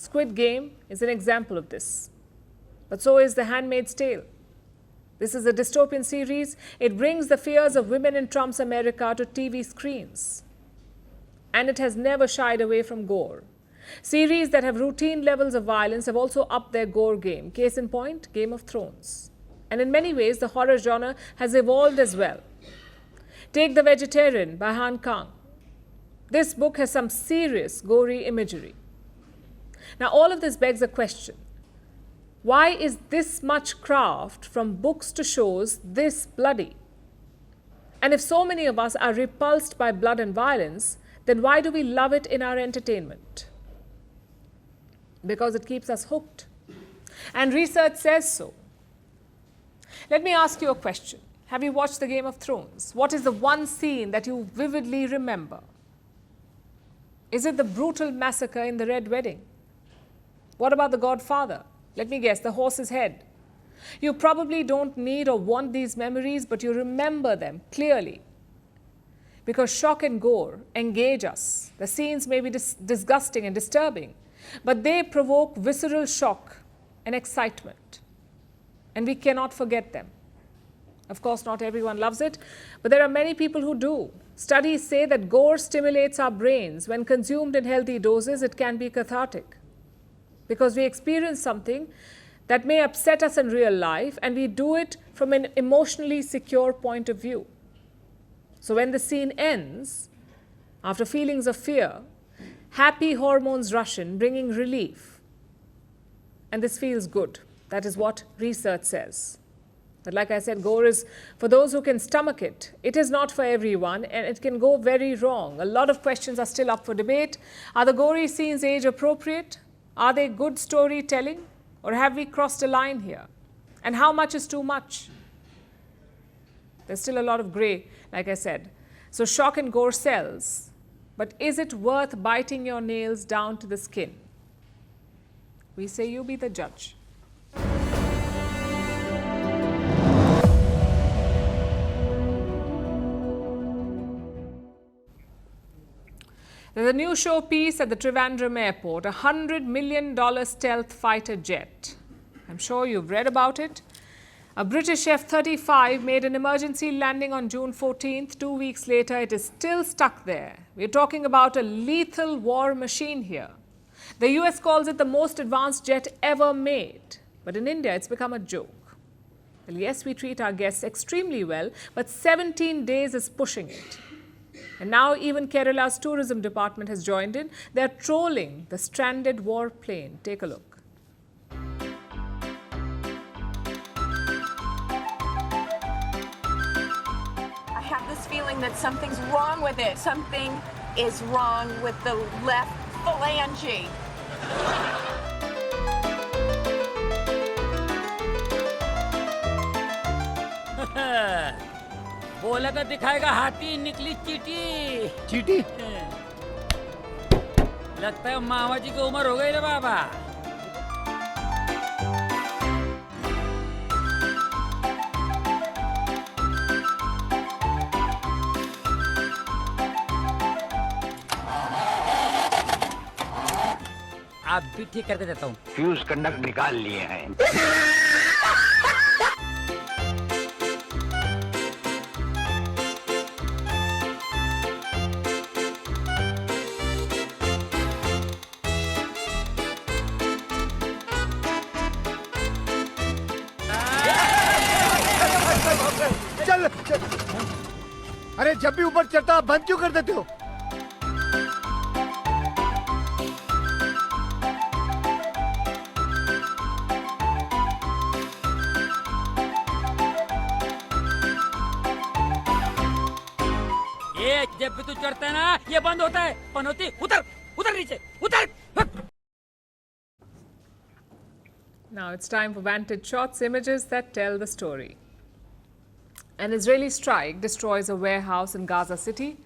Squid Game is an example of this. But so is The Handmaid's Tale. This is a dystopian series. It brings the fears of women in Trump's America to TV screens. And it has never shied away from gore. Series that have routine levels of violence have also upped their gore game. Case in point, Game of Thrones. And in many ways, the horror genre has evolved as well. Take The Vegetarian by Han Kang. This book has some serious gory imagery. Now, all of this begs a question. Why is this much craft from books to shows this bloody? And if so many of us are repulsed by blood and violence, then why do we love it in our entertainment? Because it keeps us hooked. And research says so. Let me ask you a question. Have you watched the Game of Thrones? What is the one scene that you vividly remember? Is it the brutal massacre in the Red Wedding? What about The Godfather? Let me guess, the horse's head. You probably don't need or want these memories, but you remember them clearly. Because shock and gore engage us. The scenes may be disgusting and disturbing, but they provoke visceral shock and excitement. And we cannot forget them. Of course, not everyone loves it, but there are many people who do. Studies say that gore stimulates our brains. When consumed in healthy doses, it can be cathartic. Because we experience something that may upset us in real life, and we do it from an emotionally secure point of view. So when the scene ends, after feelings of fear, happy hormones rush in, bringing relief. And this feels good. That is what research says. But like I said, gore is for those who can stomach it. It is not for everyone, and it can go very wrong. A lot of questions are still up for debate. Are the gory scenes age appropriate? Are they good storytelling? Or have we crossed a line here? And how much is too much? There's still a lot of gray, like I said. So shock and gore sells. But is it worth biting your nails down to the skin? We say you be the judge. There's a new showpiece at the Trivandrum airport, a $100 million stealth fighter jet. I'm sure you've read about it. A British F-35 made an emergency landing on June 14th. 2 weeks later, it is still stuck there. We're talking about a lethal war machine here. The US calls it the most advanced jet ever made. But in India, it's become a joke. Well, yes, we treat our guests extremely well, but 17 days is pushing it. And now even Kerala's tourism department has joined in. They're trolling the stranded war plane. Take a look. I have this feeling that something's wrong with it. Something is wrong with the left phalange. बोला तो दिखाएगा हाथी, निकली चीटी। चीटी? लगता है मामा जी की उम्र हो गई रे बाबा। आप भी ठीक करके देता हूँ। फ्यूज कंडक्ट निकाल लिए हैं। चल, चल। अरे जब भी ऊपर चढ़ता बंद क्यों कर देते हो? ये जब भी तू चढ़ता है ना, ये बंद होता है। पनौती, उतर, उतर नीचे, उतर। Now it's time for Vantage shots, images that tell the story. An Israeli strike destroys a warehouse in Gaza City.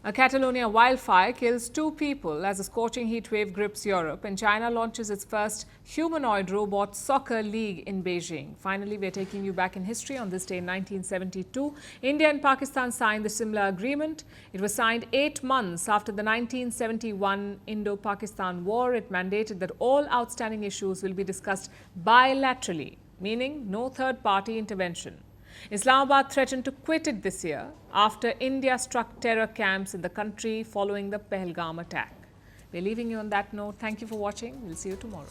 A Catalonia wildfire kills 2 people as a scorching heat wave grips Europe, and China launches its first humanoid robot soccer league in Beijing. Finally, we're taking you back in history. On this day in 1972, India and Pakistan signed the similar agreement. It was signed 8 months after the 1971 Indo-Pakistan War. It mandated that all outstanding issues will be discussed bilaterally, meaning no third-party intervention. Islamabad threatened to quit it this year after India struck terror camps in the country following the Pahalgam attack. We're leaving you on that note. Thank you for watching. We'll see you tomorrow.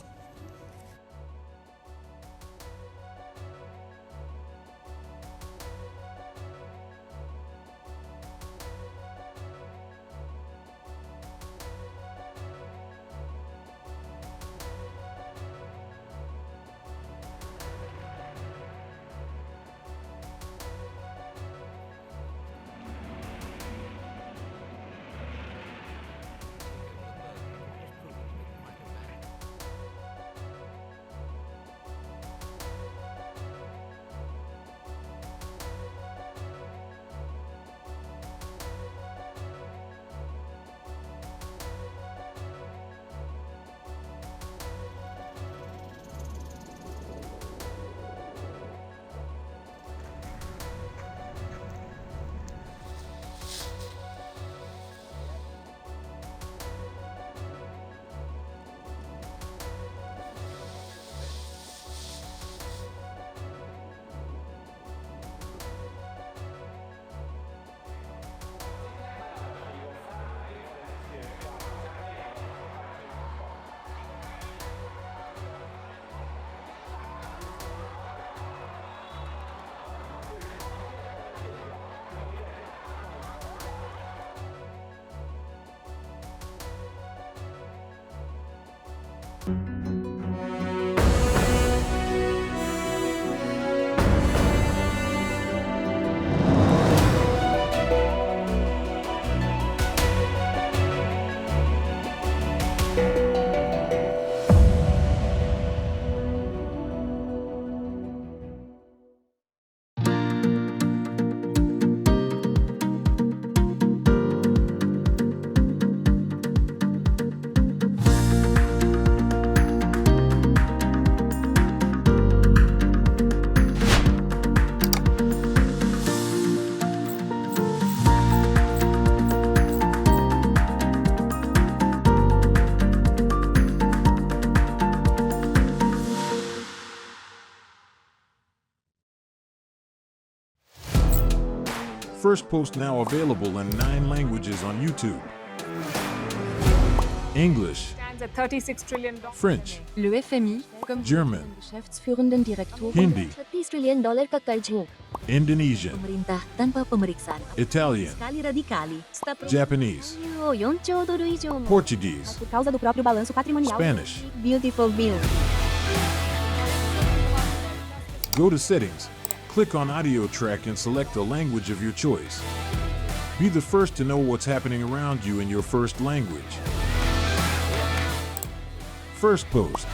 Firstpost now available in 9 languages on YouTube. English, Stands at $36 trillion. French, Le FMI, comme German, Geschäftsführenden Direktor, Hindi, $30 trillion ka karj ho. Indonesian, Pemerintah tanpa pemeriksaan. Italian, Sekali radikali. Japanese, 4兆ドル以上も Portuguese, por causa do próprio balanço patrimonial. Spanish. Beautiful bill. Go to Settings, click on Audio Track and select the language of your choice. Be the first to know what's happening around you in your first language. Firstpost.